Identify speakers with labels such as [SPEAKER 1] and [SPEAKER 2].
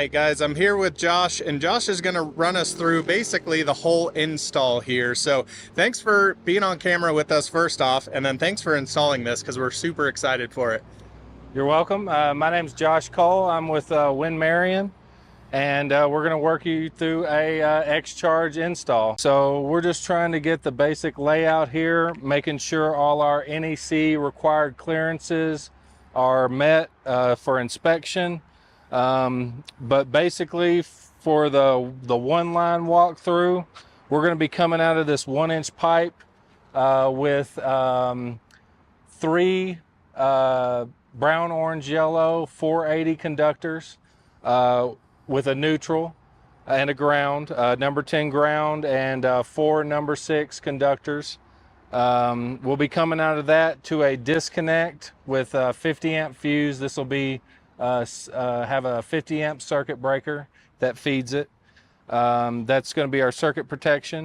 [SPEAKER 1] right, guys, I'm here with Josh, and Josh is going to run us through basically the whole install here. So thanks for being on camera with us first off, and then thanks for installing this because we're super excited for it.
[SPEAKER 2] You're welcome. My name's Josh Cole. I'm with Winn-Marion, and we're going to work you through a XCharge install. So we're just trying to get the basic layout here, making sure all our NEC required clearances are met for inspection. But basically, for the one line walkthrough, we're going to be coming out of this 1-inch pipe with 3 brown, orange, yellow 480 conductors with a neutral and a ground, number 10 ground, and 4 number 6 conductors. We'll be coming out of that to a disconnect with a 50 amp fuse. This will be have a 50 amp circuit breaker that feeds it. That's going to be our circuit protection.